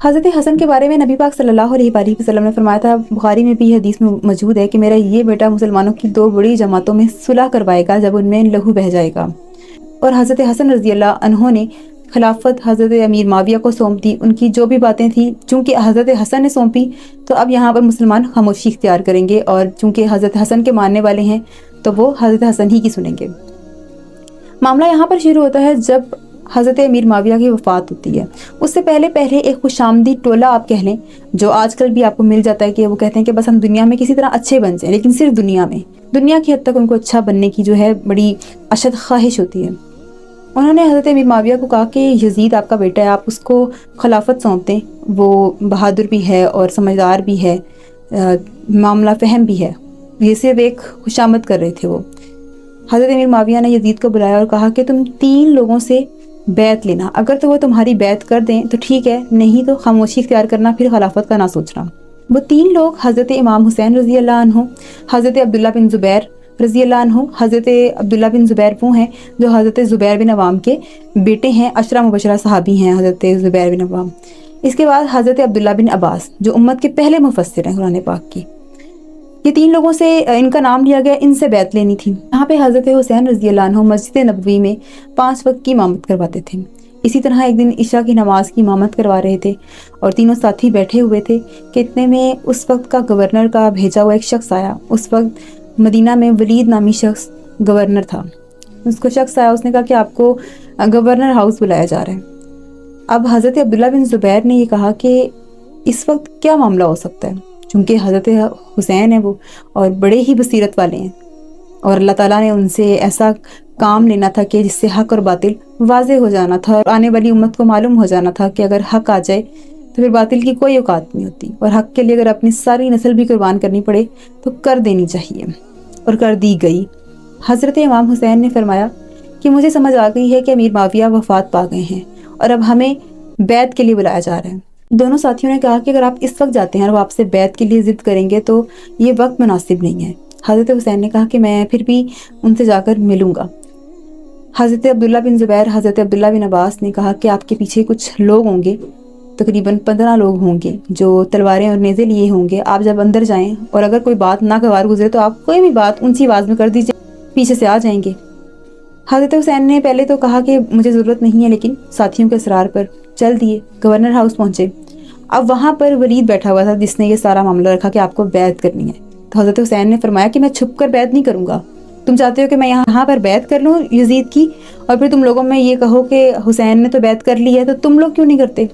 हज़रत हसन के बारे में नबी पाक सल्लल्लाहु अलैहि वसल्लम ने फरमाया था, बुखारी में भी हदीस में मौजूद है कि मेरा ये बेटा मुसलमानों की दो बड़ी जमातों में सुलह करवाएगा जब उनमें लहू बह जाएगा। और हज़रत हसन रज़ी अल्लाह अन्हो ने खिलाफत हज़रत अमीर माविया को सौंप दी। उनकी जो भी बातें थी, चूँकि हज़रत हसन ने सौंपी, तो अब यहाँ पर मुसलमान खामोशी इख्तियार करेंगे, और चूँकि हज़रत हसन के मानने वाले हैं तो वो हज़रत हसन ही की सुनेंगे। मामला यहाँ पर शुरू होता है जब हज़रत अमीर माविया की वफ़ात होती है। उससे पहले पहले एक खुशामदी टोला आप कह लें, जो आजकल भी आपको मिल जाता है, कि वो कहते हैं कि बस हम दुनिया में किसी तरह अच्छे बन जाएं, लेकिन सिर्फ दुनिया में, दुनिया की हद तक उनको अच्छा बनने की जो है बड़ी अशद ख्वाहिश होती है। उन्होंने हज़रत अमीर माविया को कहा कि यजीद आपका बेटा है, आप उसको खिलाफत सौंप दें, वो बहादुर भी है और समझदार भी है, मामला फ़हम भी है। ये सिर्फ एक खुशामद कर रहे थे वो। हज़रत अमीर माविया ने यजीद को बुलाया और कहा कि तुम 3 लोगों से बैत लेना, अगर तो वो तुम्हारी बैत कर दें तो ठीक है, नहीं तो खामोशी इख्तियार करना, फिर खिलाफत का ना सोचना। वो 3 लोग हज़रत इमाम हुसैन रज़ी अल्लाह अन्हु, हज़रत अब्दुल्ला बिन ज़ुबैर रज़ी अल्लाह अन्हु। हज़रत अब्दुल्ला बिन ज़ुबैर वो हैं जो हज़रत ज़ुबैर बिन अवाम के बेटे हैं, अशरा मुबशरा सहाबी हैं हज़रत ज़ुबैर बिन अवाम। इसके बाद हज़रत अब्दुल्ला बिन अब्बास जो उम्मत के पहले मुफस्सिर हैं कुरान पाक की। ये 3 लोगों से इनका नाम लिया गया, इनसे बैत लेनी थी। यहाँ पे हज़रत हुसैन रज़ी अल्लाह अन्हु मस्जिद नबवी में 5 वक्त की इमामत करवाते थे। इसी तरह एक दिन इशा की नमाज की इमामत करवा रहे थे और तीनों साथी बैठे हुए थे कि इतने में उस वक्त का गवर्नर का भेजा हुआ एक शख्स आया। उस वक्त मदीना में वलीद नामी शख्स गवर्नर था। उसको शख्स आया, उसने कहा कि आपको गवर्नर हाउस बुलाया जा रहा है। अब हज़रत अब्दुल्ला बिन ज़ुबैर ने ये कहा कि इस वक्त क्या मामला हो सकता है, चूँकि हज़रत हुसैन है वो और बड़े ही बसीरत वाले हैं, और अल्लाह ताला ने उनसे ऐसा काम लेना था कि जिससे हक़ और बातिल वाज़े हो जाना था, और आने वाली उम्मत को मालूम हो जाना था कि अगर हक़ आ जाए तो फिर बातिल की कोई औकात नहीं होती, और हक़ के लिए अगर अपनी सारी नस्ल भी कुर्बान करनी पड़े तो कर देनी चाहिए, और कर दी गई। हज़रत इमाम हुसैन ने फरमाया कि मुझे समझ आ गई है कि अमीर माविया वफ़ात पा गए हैं और अब हमें बैत के लिए बुलाया जा रहा है। दोनों साथियों ने कहा कि अगर आप इस वक्त जाते हैं और आपसे बैत के लिए ज़िद करेंगे तो ये वक्त मुनासिब नहीं है। हज़रत हुसैन ने कहा कि मैं फिर भी उनसे जाकर मिलूँगा। हज़रत अब्दुल्ला बिन ज़ुबैर, हज़रत अब्दुल्ला बिन अब्बास ने कहा कि आपके पीछे कुछ लोग होंगे, तकरीबन 15 लोग होंगे जो तलवारें और नेज़े लिए होंगे। आप जब अंदर जाएँ और अगर कोई बात नागवार गुजरे तो आप कोई भी बात ऊँची आवाज़ में कर दीजिए, पीछे से आ जाएंगे। हज़रत हुसैन ने पहले तो कहा कि मुझे ज़रूरत नहीं है, लेकिन साथियों के इसरार पर चल दिए, गवर्नर हाउस पहुँचे। अब वहाँ पर वलीद बैठा हुआ था जिसने ये सारा मामला रखा कि आपको बैत करनी है। तो हज़रत हुसैन ने फरमाया कि मैं छुप कर बैत नहीं करूँगा, तुम चाहते हो कि मैं यहाँ पर बैत कर लूँ यजीद की, और फिर तुम लोगों में ये कहो कि हुसैन ने तो बैत कर ली है, तो तुम लोग क्यों नहीं करते।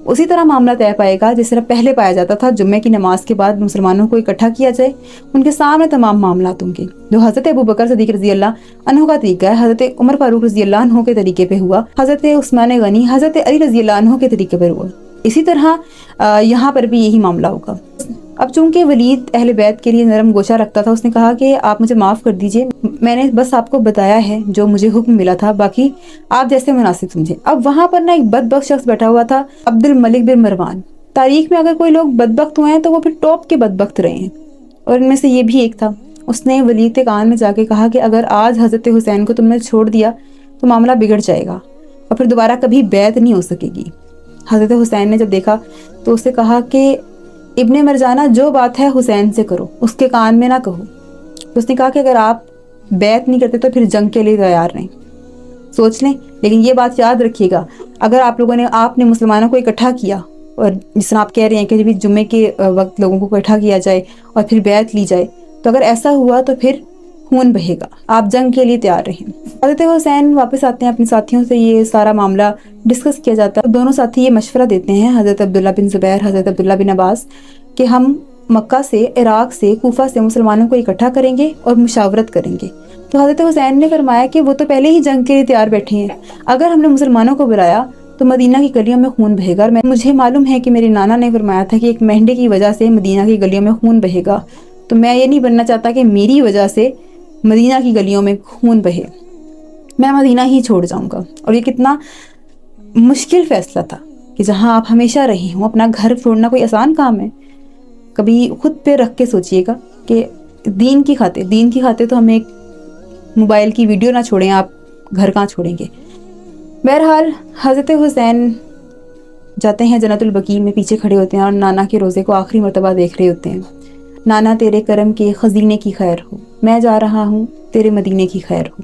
उसी तरह मामला तय पाएगा जिस तरह पहले पाया जाता था, जुम्मे की नमाज के बाद मुसलमानों को इकट्ठा किया जाए, उनके सामने तमाम मामला होंगे। जो हज़रत अबू बकर सिद्दीक़ रज़ी अल्लाह अन्हु का तरीका है, हज़रत उमर फारूक रज़ी अल्लाह अन्हु के तरीके पे हुआ, हज़रत उस्मान गनी, हज़रत अली रज़ी अल्लाह अन्हु के तरीके पर हुआ। इसी तरह यहाँ पर भी यही मामला होगा। अब चूंकि वलीद अहले बैत के लिए नरम गोशा रखता था, उसने कहा कि आप मुझे माफ़ कर दीजिए, मैंने बस आपको बताया है जो मुझे हुक्म मिला था, बाकी आप जैसे मुनासिब समझे। अब वहाँ पर ना एक बदबख्त शख्स बैठा हुआ था, अब्दुल मलिक बिन मरवान। तारीख में अगर कोई लोग बदबख्त हुए हैं तो वो फिर टॉप के बदबख्त रहे हैं, और इनमें से ये भी एक था। उसने वलीद के कान में जाके कहा कि अगर आज हज़रत हुसैन को तुमने छोड़ दिया तो मामला बिगड़ जाएगा और फिर दोबारा कभी बैत नहीं हो सकेगी। हज़रत हुसैन ने जब देखा तो उससे कहा कि इब्ने मरजाना, जो बात है हुसैन से करो, उसके कान में ना कहो। तो उसने कहा कि अगर आप बैत नहीं करते तो फिर जंग के लिए तैयार रहें, सोच लें, लेकिन ये बात याद रखिएगा, अगर आपने मुसलमानों को इकट्ठा किया, और जिस तरह आप कह रहे हैं कि जब जुम्मे के वक्त लोगों को इकट्ठा किया जाए और फिर बैत ली जाए, तो अगर ऐसा हुआ तो फिर खून बहेगा, आप जंग के लिए तैयार रहें। हज़रत हुसैन वापस आते हैं अपने साथियों से, ये सारा मामला डिस्कस किया जाता है। दोनों साथी ये मशवरा देते हैं, हज़रत अब्दुल्ला बिन ज़ुबैर, हज़रत अब्दुल्ला बिन अब्बास, कि हम मक्का से, इराक़ से, कूफा से मुसलमानों को इकट्ठा करेंगे और मुशावरत करेंगे। तो हज़रत हुसैन ने फरमाया कि वो तो पहले ही जंग के लिए तैयार बैठे हैं, अगर हमने मुसलमानों को बुलाया तो मदीना की गलियों में खून बहेगा। और मुझे मालूम है कि मेरे नाना ने फरमाया था कि एक मेंढे की वजह से मदीना की गलियों में खून बहेगा, तो मैं ये नहीं बनना चाहता कि मेरी वजह से मदीना की गलियों में खून बहे, मैं मदीना ही छोड़ जाऊंगा। और ये कितना मुश्किल फ़ैसला था कि जहां आप हमेशा रही हों, अपना घर छोड़ना कोई आसान काम है। कभी खुद पे रख के सोचिएगा कि दीन की खातिर तो हमें एक मोबाइल की वीडियो ना छोड़ें, आप घर कहाँ छोड़ेंगे। बहरहाल हज़रत हुसैन جاتے ہیں جنت البقیع میں پیچھے کھڑے ہوتے ہیں اور نانا کے روزے کو آخری مرتبہ دیکھ رہے ہوتے ہیں. نانا تیرے کرم کے خزینے کی خیر ہو، میں جا رہا ہوں تیرے مدینے کی خیر ہو.